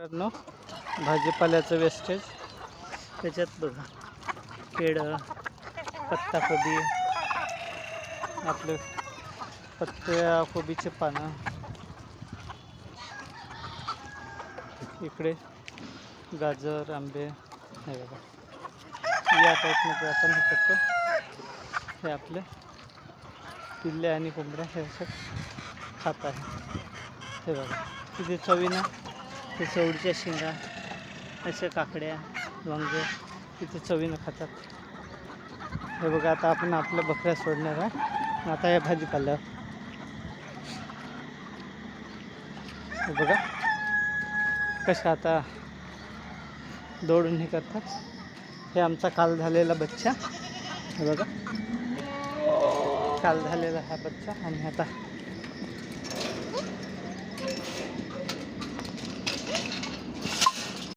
मित्रांनो, भाजीपाल्याचं वेस्टेज त्याच्यात बघा, केळं, पत्ताकोबी, आपले पत्त्या कोबीचे पानं, इकडे गाजर, आंबे, हे बघा या टाईपमध्ये आपण हे करतो. हे आपले पिल्ले आणि कोंबड्या हे असं खात आहे. हे बघा किती चवीनं ते चवळीच्या शेंगा, अशा काकड्या, वांगे किती चवीनं खातात. हे बघा आता आपण आपल्या बकऱ्या सोडणार आहे आता या भाजीपाल्यावर. हे बघा कशा आता दौडून हे करतात. हे आमचा काल झालेला बच्चा, हे बघा काल झालेला हा बच्चा, आणि आता